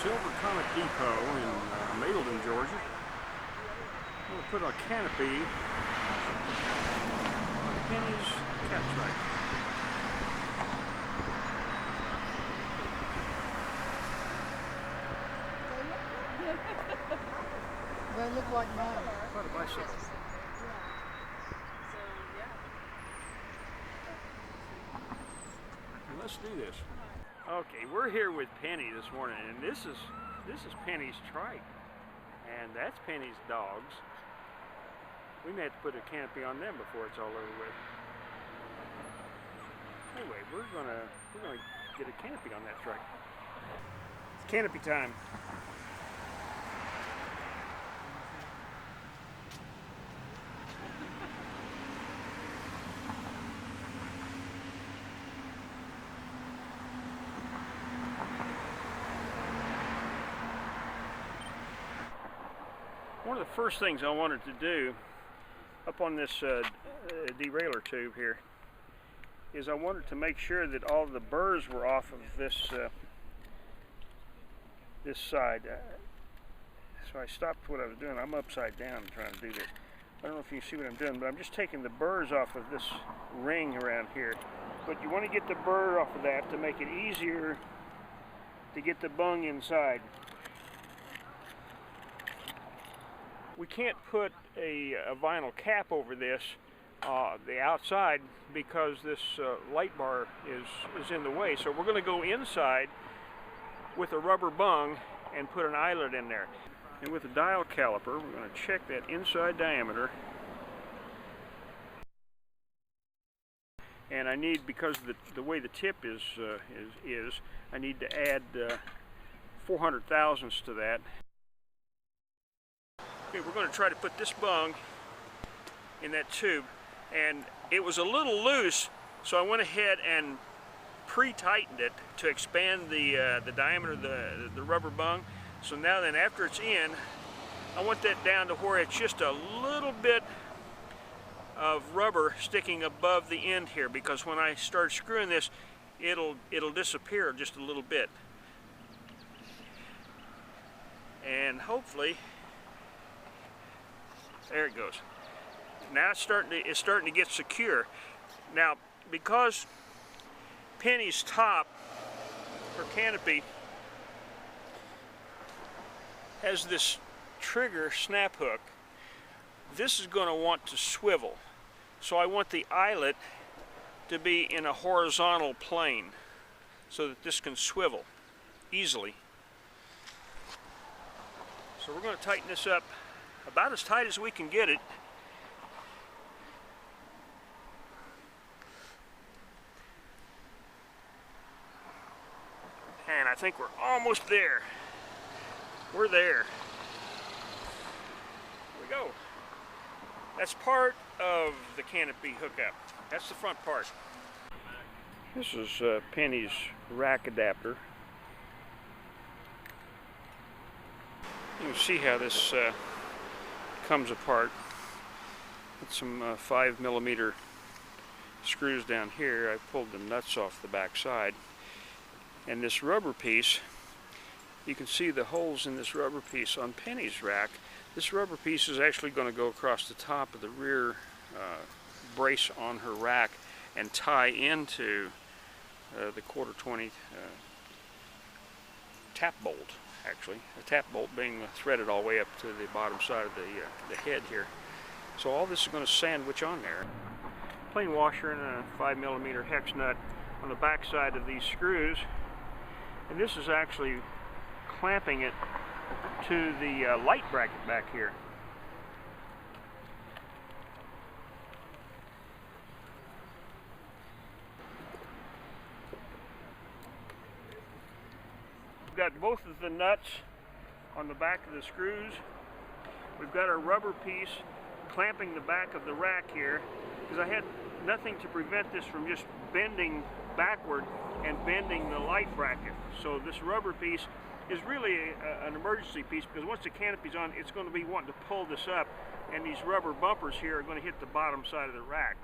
Silver Comet Depot in Mableton, Georgia. I'm going to put a canopy on Penny's Catrike. They look like mine. Quite a bicycle. Let's do this. Okay, we're here with Penny this morning, and this is Penny's trike, and that's Penny's dogs. We may have to put a canopy on them before it's all over with. Anyway, we're gonna get a canopy on that trike. It's canopy time. One of the first things I wanted to do up on this derailleur tube here is I wanted to make sure that all the burrs were off of this this side. So I stopped what I was doing. I'm upside down trying to do this. I don't know if you can see what I'm doing, but I'm just taking the burrs off of this ring around here. But you want to get the burr off of that to make it easier to get the bung inside. We can't put a vinyl cap over this, the outside, because this light bar is in the way. So we're going to go inside with a rubber bung and put an eyelet in there. And with a dial caliper, we're going to check that inside diameter. And I need, because of the way the tip is, I need to add 400 thousandths to that. Okay, we're going to try to put this bung in that tube, and it was a little loose, so I went ahead and pre-tightened it to expand the diameter of the rubber bung. So now then, after it's in, I want that down to where it's just a little bit of rubber sticking above the end here, because when I start screwing this, it'll disappear just a little bit. And hopefully, there it goes. Now it's starting to get secure. Now, because Penny's top, her canopy, has this trigger snap hook, this is going to want to swivel. So I want the eyelet to be in a horizontal plane so that this can swivel easily. So we're going to tighten this up about as tight as we can get it. And I think we're almost there. We're there. Here we go. That's part of the canopy hookup. That's the front part. This is Penny's rack adapter. You can see how this comes apart. With some 5mm screws down here. I pulled the nuts off the back side. And this rubber piece, you can see the holes in this rubber piece on Penny's rack. This rubber piece is actually going to go across the top of the rear brace on her rack and tie into the 1/4-20 tap bolt, actually. The tap bolt being threaded all the way up to the bottom side of the head here. So all this is going to sandwich on there. Plain washer and a 5mm hex nut on the back side of these screws. And this is actually clamping it to the light bracket back here. We've got both of the nuts on the back of the screws. We've got our rubber piece clamping the back of the rack here, because I had nothing to prevent this from just bending backward and bending the light bracket. So this rubber piece is really an emergency piece, because once the canopy's on, it's going to be wanting to pull this up, and these rubber bumpers here are going to hit the bottom side of the rack.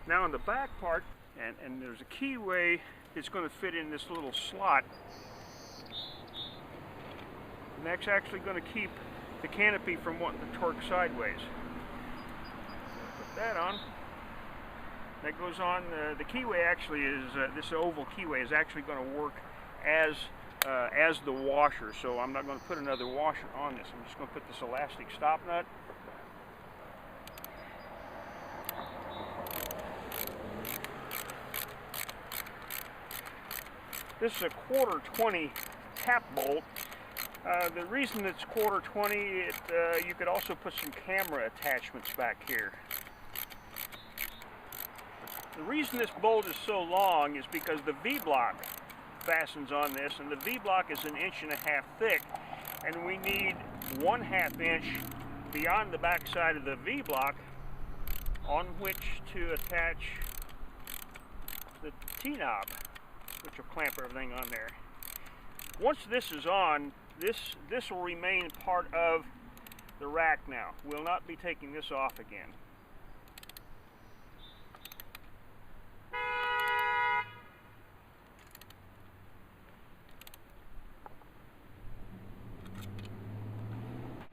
Now on the back part, and there's a keyway that's going to fit in this little slot. And that's actually going to keep the canopy from wanting to torque sideways. Put that on. That goes on. The keyway actually is, this oval keyway is actually going to work as the washer. So I'm not going to put another washer on this. I'm just going to put this elastic stop nut. This is a 1/4-20 tap bolt. The reason it's 1/4-20, you could also put some camera attachments back here. The reason this bolt is so long is because the V-block fastens on this, and the V-block is 1.5 inches thick, and we need 1/2 inch beyond the back side of the V-block on which to attach the T-knob, which will clamp everything on there. Once this is on, this will remain part of the rack now. We'll not be taking this off again.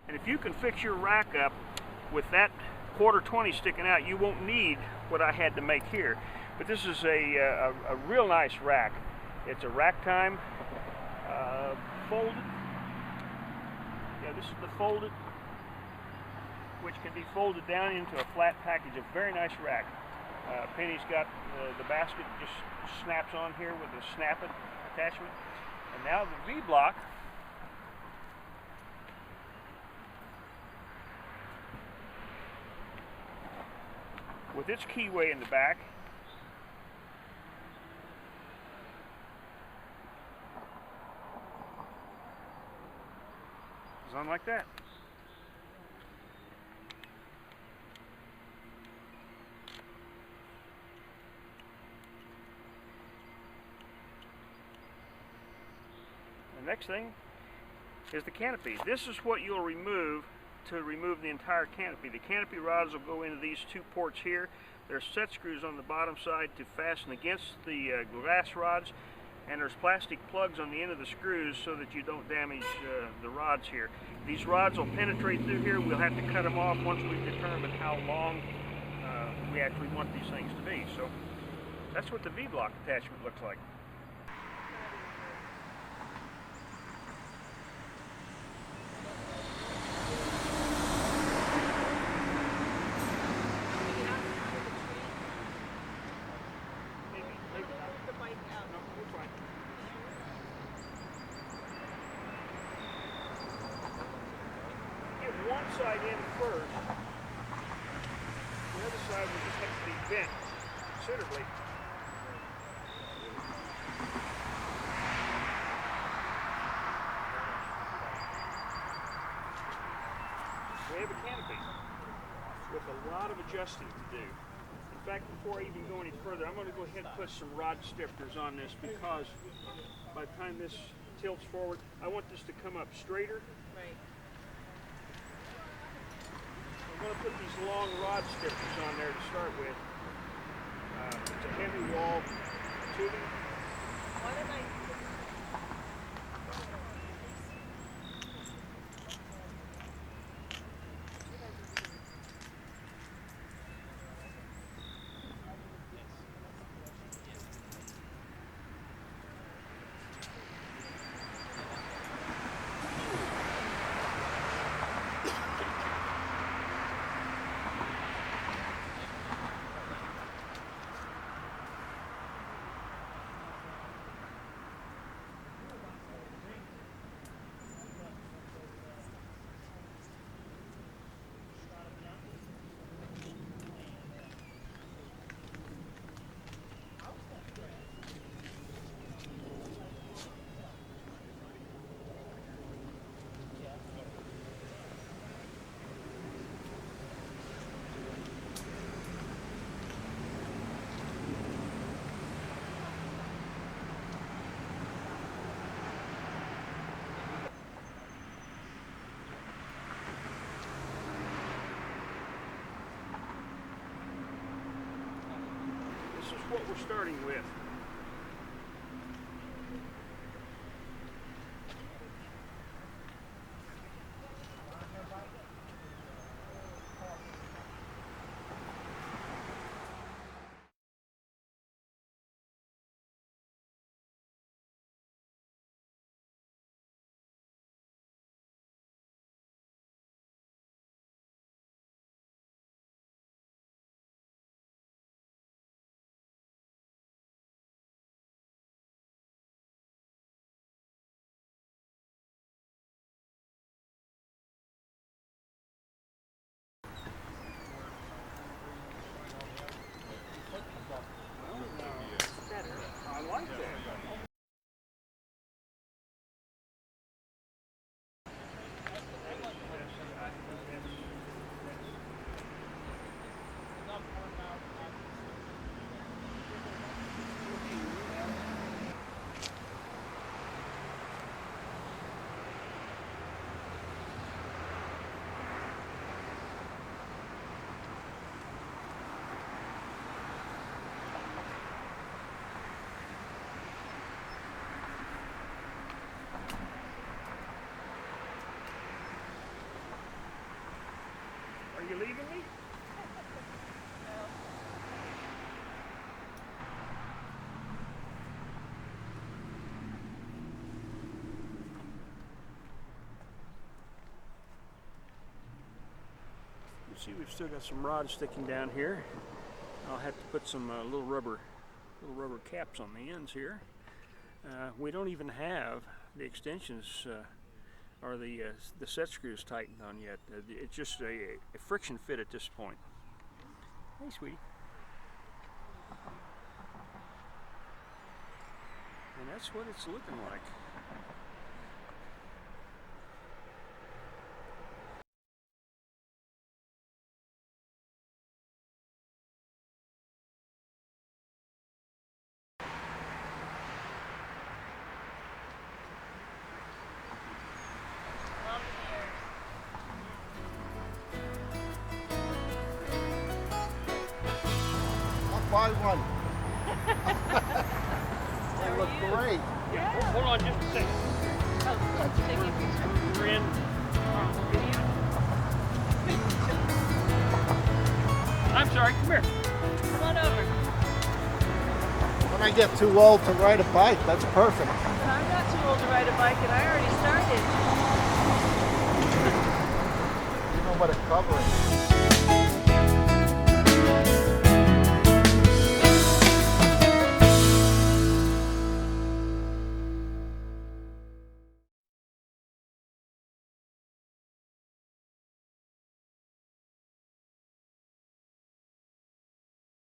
And if you can fix your rack up with that 1/4-20 sticking out, you won't need what I had to make here. But this is a real nice rack. It's a rack time folded. Yeah, this is the folded, which can be folded down into a flat package. A very nice rack. Penny's got the basket just snaps on here with the snap-it attachment. And now the V-block with its keyway in the back is on like that. The next thing is the canopy. This is what you'll remove to remove the entire canopy. The canopy rods will go into these two ports here. There's set screws on the bottom side to fasten against the glass rods, and there's plastic plugs on the end of the screws so that you don't damage the rods here. These rods will penetrate through here. We'll have to cut them off once we've determined how long we actually want these things to be. So that's what the V-block attachment looks like. One side in first, the other side will just have to be bent considerably. We have a canopy with a lot of adjusting to do. In fact, before I even go any further, I'm going to go ahead and put some rod stiffeners on this, because by the time this tilts forward, I want this to come up straighter. Right. I'm going to put these long rod stiffeners on there to start with. It's a heavy wall tubing. Why don't I... what we're starting with. I like that. Are you leaving me? You see, we've still got some rods sticking down here. I'll have to put some little rubber caps on the ends here. We don't even have the extensions or the set screws tightened on yet. It's just a friction fit at this point. Hey, sweetie. And that's what it's looking like. Buy one. They look great. Yeah. Hold on just a second. Oh, take a picture. We're in video. I'm sorry, come here. Come on over. When I get too old to ride a bike, that's perfect. I'm not too old to ride a bike, and I already started. You know what a cover is.